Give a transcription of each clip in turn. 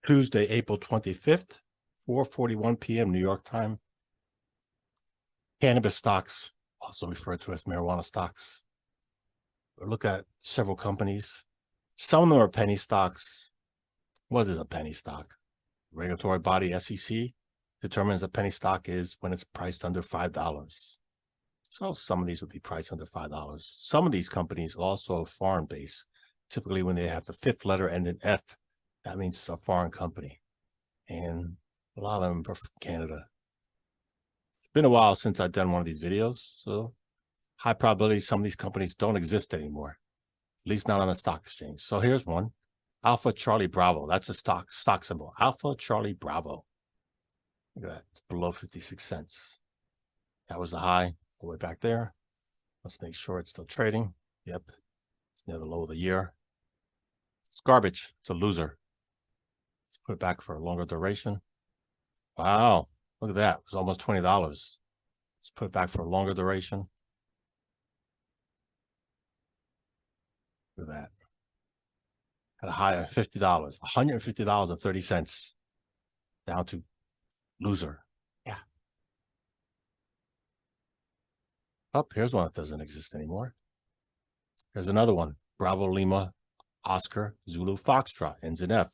Tuesday, April 25th, 4:41 p.m. New York time. Cannabis stocks, also referred to as marijuana stocks. We'll look at several companies. Some of them are penny stocks. What is a penny stock? Regulatory body SEC determines a penny stock is when it's priced under $5. So some of these would be priced under $5. Some of these companies also are foreign based. Typically when they have the fifth letter end in F, that means it's a foreign company. And a lot of them are from Canada. It's been a while since I've done one of these videos, so high probability some of these companies don't exist anymore, at least not on the stock exchange. So here's one, Alpha Charlie Bravo. That's a stock symbol, Alpha Charlie Bravo. Look at that, it's below 56 cents. That was the high all the way back there. Let's make sure it's still trading. Yep, it's near the low of the year. It's garbage, it's a loser. Let's put it back for a longer duration. Wow, look at that, it was almost $20. Let's put it back for a longer duration. Look at that. At a high of $50, $150.30, down to loser. Yeah. Oh, here's one that doesn't exist anymore. Here's another one, Bravo Lima Oscar Zulu Foxtrot, ends in F.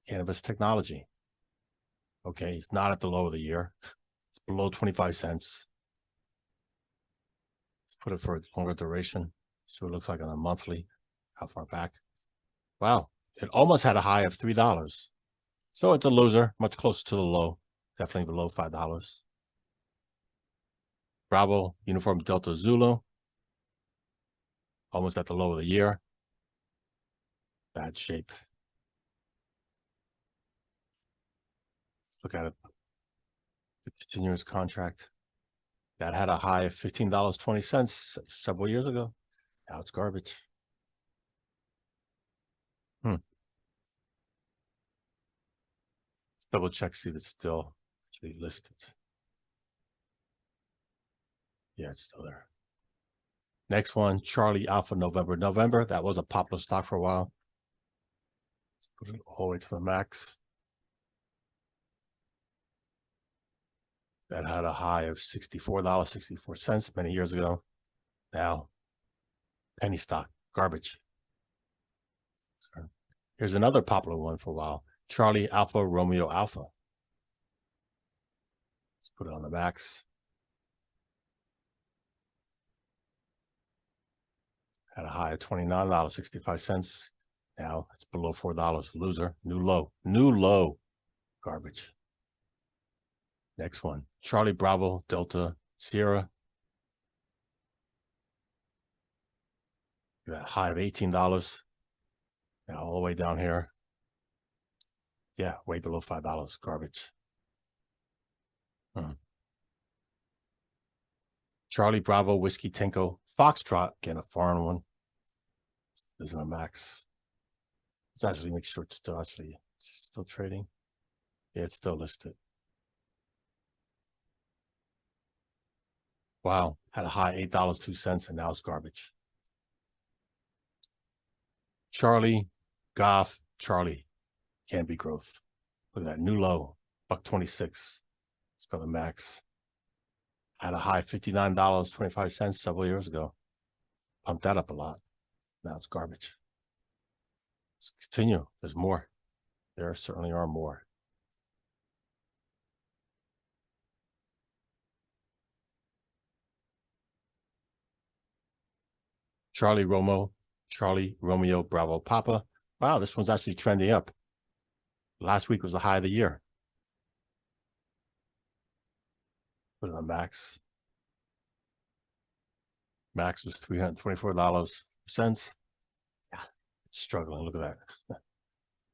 Cannabis Technology. Okay, it's not at the low of the year. It's below 25 cents. Let's put it for a longer duration. See what it looks like on a monthly. How far back? Wow, it almost had a high of $3. So it's a loser, much closer to the low. Definitely below $5. Bravo Uniform Delta Zulu. Almost at the low of the year. Bad shape. Look at it. The continuous contract that had a high of $15.20 several years ago. Now it's garbage. Let's double check, see if it's still actually listed. Yeah, it's still there. Next one, Charlie Alpha November. November, that was a popular stock for a while. Let's put it all the way to the max. That had a high of $64.64 many years ago. Now, penny stock, garbage. Here's another popular one for a while, Charlie Alpha Romeo Alpha. Let's put it on the max. Had a high of $29.65. Now it's below $4. Loser. New low. New low. Garbage. Next one, Charlie Bravo Delta Sierra. That high of $18. Now all the way down here. Yeah, way below $5. Garbage. Charlie Bravo Whiskey Tango Foxtrot, again a foreign one. This is a max. Let's actually make sure it's still trading. Yeah, it's still listed. Wow, had a high $8.02 and now it's garbage. Charlie Goff Charlie Canby Growth. Look at that new low, $1.26. Let's go to the max. Had a high $59.25 several years ago. Pumped that up a lot. Now it's garbage. Let's continue. There's more. There certainly are more. Charlie Romeo Bravo Papa. Wow, this one's actually trending up. Last week was the high of the year. Put it on max. Max was $324. Yeah, it's struggling. Look at that.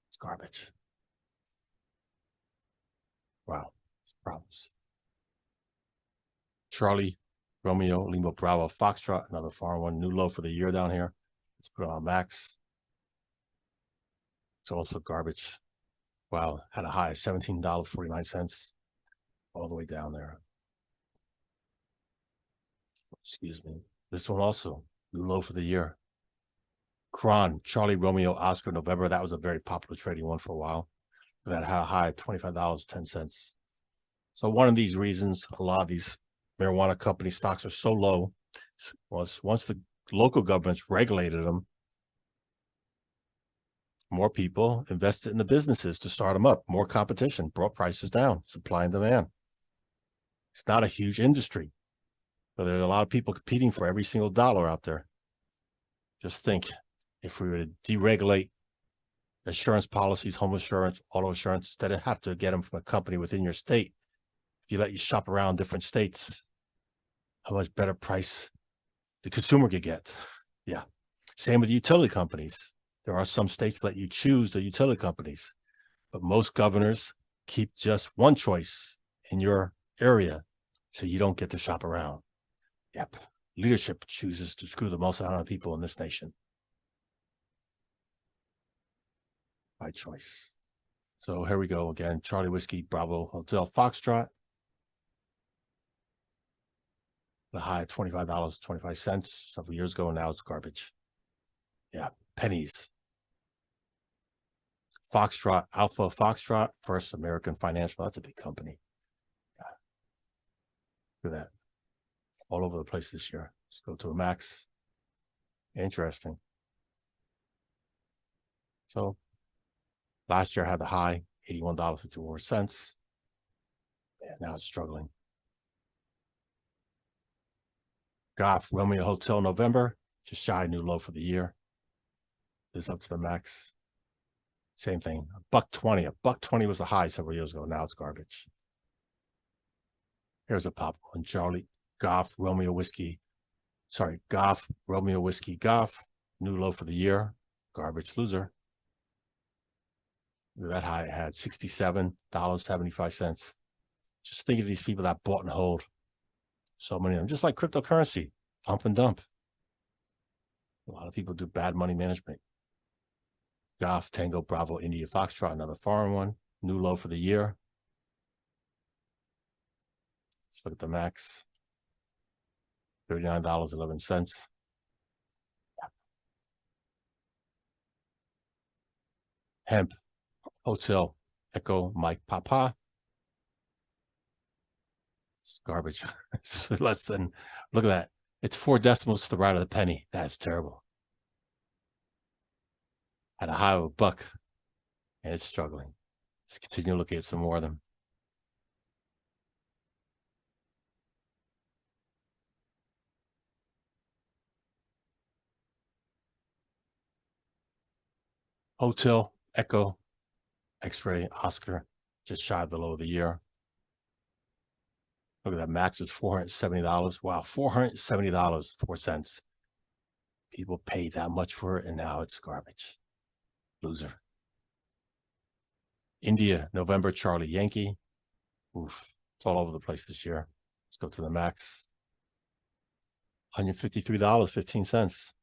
It's garbage. Wow, problems. Charlie Romeo Lima Bravo Foxtrot, another foreign one. New low for the year down here. Let's put it on max. It's also garbage. Wow, had a high of $17.49 all the way down there. Excuse me. This one also, new low for the year. Cron, Charlie Romeo Oscar November. That was a very popular trading one for a while. that had a high of $25.10. So one of these reasons a lot of these marijuana company stocks are so low was once the local governments regulated them, more people invested in the businesses to start them up. More competition brought prices down, supply and demand. It's not a huge industry, but there's a lot of people competing for every single dollar out there. Just think, if we were to deregulate insurance policies, home insurance, auto insurance, instead of have to get them from a company within your state, if you let you shop around different states, how much better price the consumer could get. Yeah. Same with utility companies. There are some states that let you choose the utility companies, but most governors keep just one choice in your area, so you don't get to shop around. Yep. Leadership chooses to screw the most out of people in this nation. By choice. So here we go again. Charlie Whiskey, Bravo, Hotel, Foxtrot. The high of $25.25 several years ago, and now it's garbage. Yeah, pennies. Foxtrot, Alpha Foxtrot, First American Financial. That's a big company. Yeah. Look at that. All over the place this year. Let's go to a max. Interesting. So last year I had the high, $81.54. Yeah, now it's struggling. Goff, Romeo Hotel, November, just shy new low for the year. This up to the max. Same thing, $1.20. $1.20 was the high several years ago. Now it's garbage. Here's a pop one. Charlie, Goff, Romeo Whiskey. Sorry, Goff, Romeo Whiskey, Goff. New low for the year. Garbage loser. That high had $67.75. Just think of these people that bought and hold. So many of them, just like cryptocurrency, pump and dump. A lot of people do bad money management. Golf, Tango, Bravo, India, Foxtrot, another foreign one. New low for the year. Let's look at the max. $39.11. Hemp, Hotel, Echo, Mike, Papa. It's garbage. It's less than, look at that. It's 4 decimals to the right of the penny. That's terrible. At a high of $1, and it's struggling. Let's continue looking at some more of them. Hotel, Echo, X-Ray, Oscar, just shy of the low of the year. Look at that, max is $470. Wow, $470.04. People pay that much for it, and now it's garbage. Loser. India, November, Charlie Yankee. Oof, it's all over the place this year. Let's go to the max. $153.15.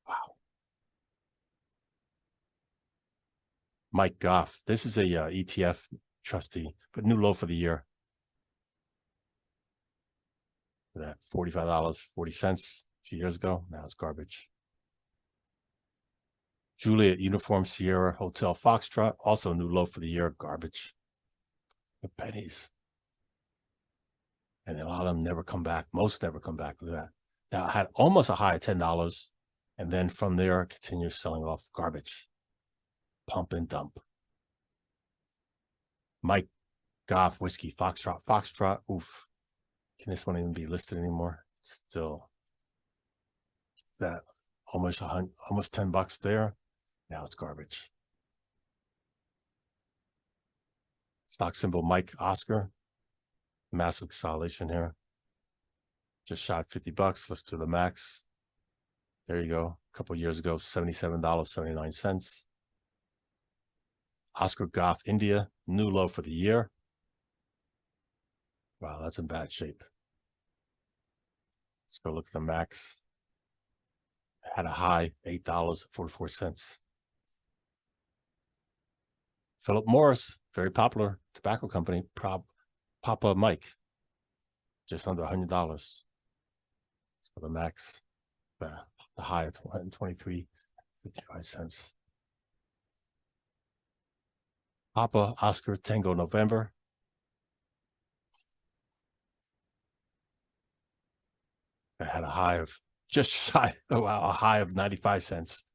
Wow. Mike Goff. This is a ETF trustee, but new low for the year. That $45.40 a few years ago. Now it's garbage. Juliet, Uniform, Sierra, Hotel, Foxtrot, also new low for the year. Garbage. The pennies. And a lot of them never come back. Most never come back. Look at that. Now I had almost a high of $10, and then from there continues selling off. Garbage. Pump and dump. Mike Goff, Whiskey, Foxtrot. Oof. Can this one even be listed anymore? Still that almost $10 there. Now it's garbage. Stock symbol Mike Oscar. Massive consolidation here. Just shot $50. Let's do the max. There you go. A couple years ago, $77.79. Oscar Goff, India, new low for the year. Wow, that's in bad shape. Let's go look at the max. Had a high, $8.44. Philip Morris, very popular tobacco company, Papa Mike, just under $100. Let's go to the max. The high of $123.55. Papa Oscar Tango November. I had a high of just shy, a high of 95 cents.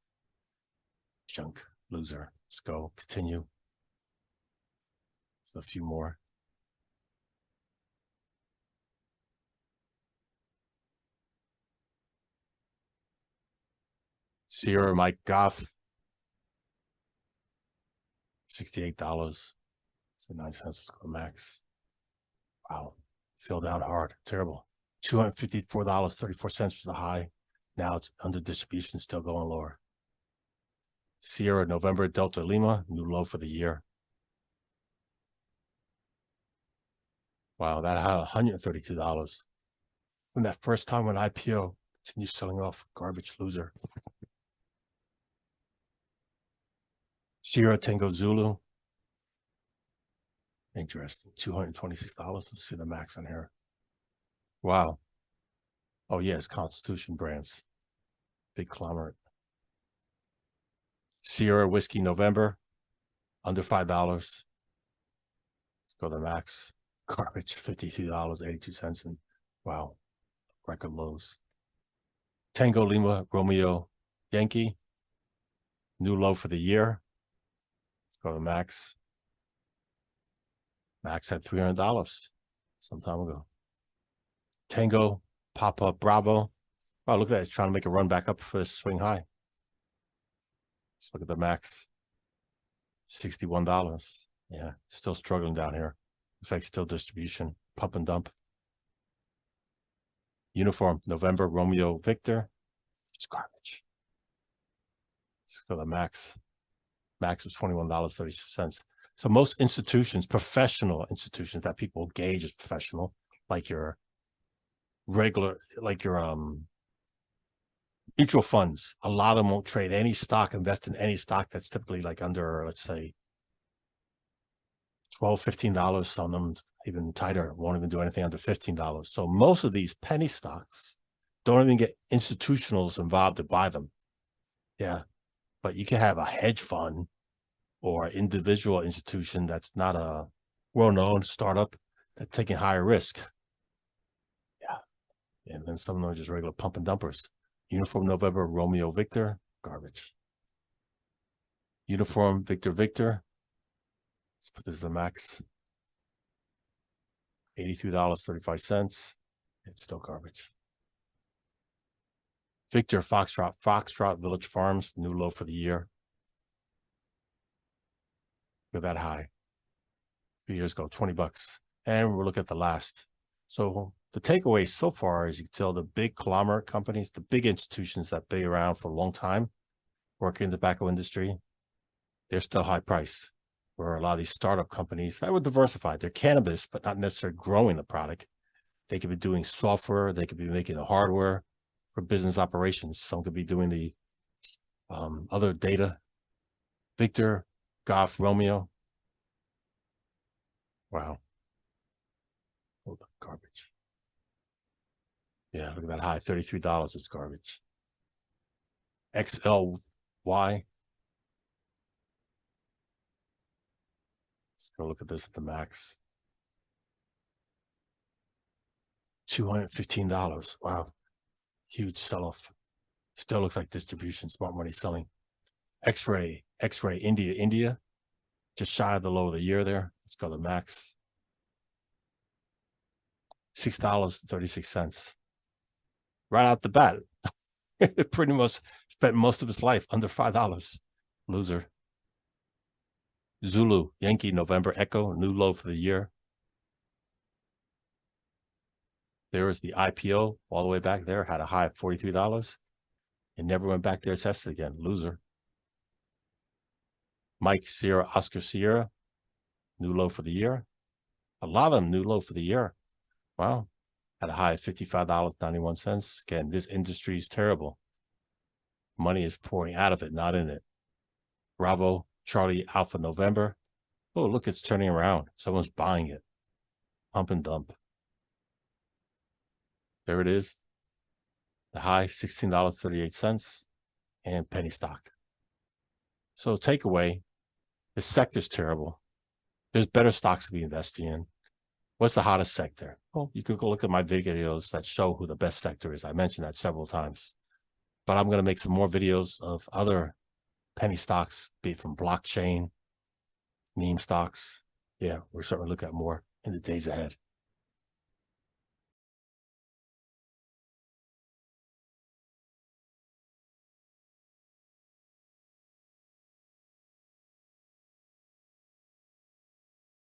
Junk, loser. Let's go, continue. So a few more. Sierra Mike Goff, $68. So 9 cents. Let's go max. Wow, fell down hard, terrible. $254.34 was the high. Now it's under distribution, still going lower. Sierra November Delta Lima, new low for the year. Wow, that had $132 from that first time when IPO. Continue selling off, garbage loser. Sierra Tango Zulu. Interesting, $226. Let's see the max on here. Wow. Oh yes, Constitution Brands. Big conglomerate. Sierra Whiskey November, under $5. Let's go to the max. Garbage, $52.82. And wow, record lows. Tango Lima Romeo Yankee, new low for the year. Let's go to max. Max had $300 some time ago. Tango Papa Bravo. Wow, look at that. It's trying to make a run back up for this swing high. Let's look at the max. $61. Yeah, still struggling down here. Looks like still distribution. Pump and dump. Uniform November Romeo Victor. It's garbage. Let's go to the max. Max was $21.36. So most institutions, professional institutions that people gauge as professional, like your regular, like your mutual funds, a lot of them won't trade any stock, invest in any stock that's typically like under, let's say, $12, $15. Some of them even tighter, won't even do anything under $15. So most of these penny stocks don't even get institutionals involved to buy them. Yeah, but you can have a hedge fund or individual institution that's not a well-known startup that's taking higher risk. Yeah, and then some of them are just regular pump and dumpers. Uniform November Romeo Victor, garbage. Uniform Victor Victor. Let's put this to the max. $83.35. It's still garbage. Victor Foxtrot Village Farms, new low for the year. Look at that high. A few years ago, $20. And we'll look at the last. So the takeaway so far is you can tell the big conglomerate companies, the big institutions that been around for a long time, work in the tobacco industry, they're still high price. Where a lot of these startup companies that were diversified, they're cannabis, but not necessarily growing the product. They could be doing software, they could be making the hardware for business operations. Some could be doing the other data. Victor, Goff, Romeo. Wow. Oh, garbage. Yeah, look at that high, $33. It's garbage. XLY. Let's go look at this at the max. $215. Wow. Huge sell-off. Still looks like distribution, smart money selling. X-Ray, India. Just shy of the low of the year there. Let's go to the max. $6.36. Right out the bat. It pretty much spent most of his life under $5. Loser. Zulu, Yankee, November Echo, new low for the year. There was the IPO all the way back there, had a high of $43. It never went back there, tested again. Loser. Mike Sierra, Oscar Sierra, new low for the year. A lot of them new low for the year. Wow. Had a high of $55.91. Again, this industry is terrible. Money is pouring out of it, not in it. Bravo, Charlie Alpha November. Oh, look, it's turning around. Someone's buying it. Pump and dump. There it is. The high, $16.38, and penny stock. So takeaway, the sector's terrible. There's better stocks to be investing in. What's the hottest sector? Well, you could go look at my videos that show who the best sector is. I mentioned that several times. But I'm going to make some more videos of other penny stocks, be it from blockchain, meme stocks. Yeah, we're starting to look at more in the days ahead.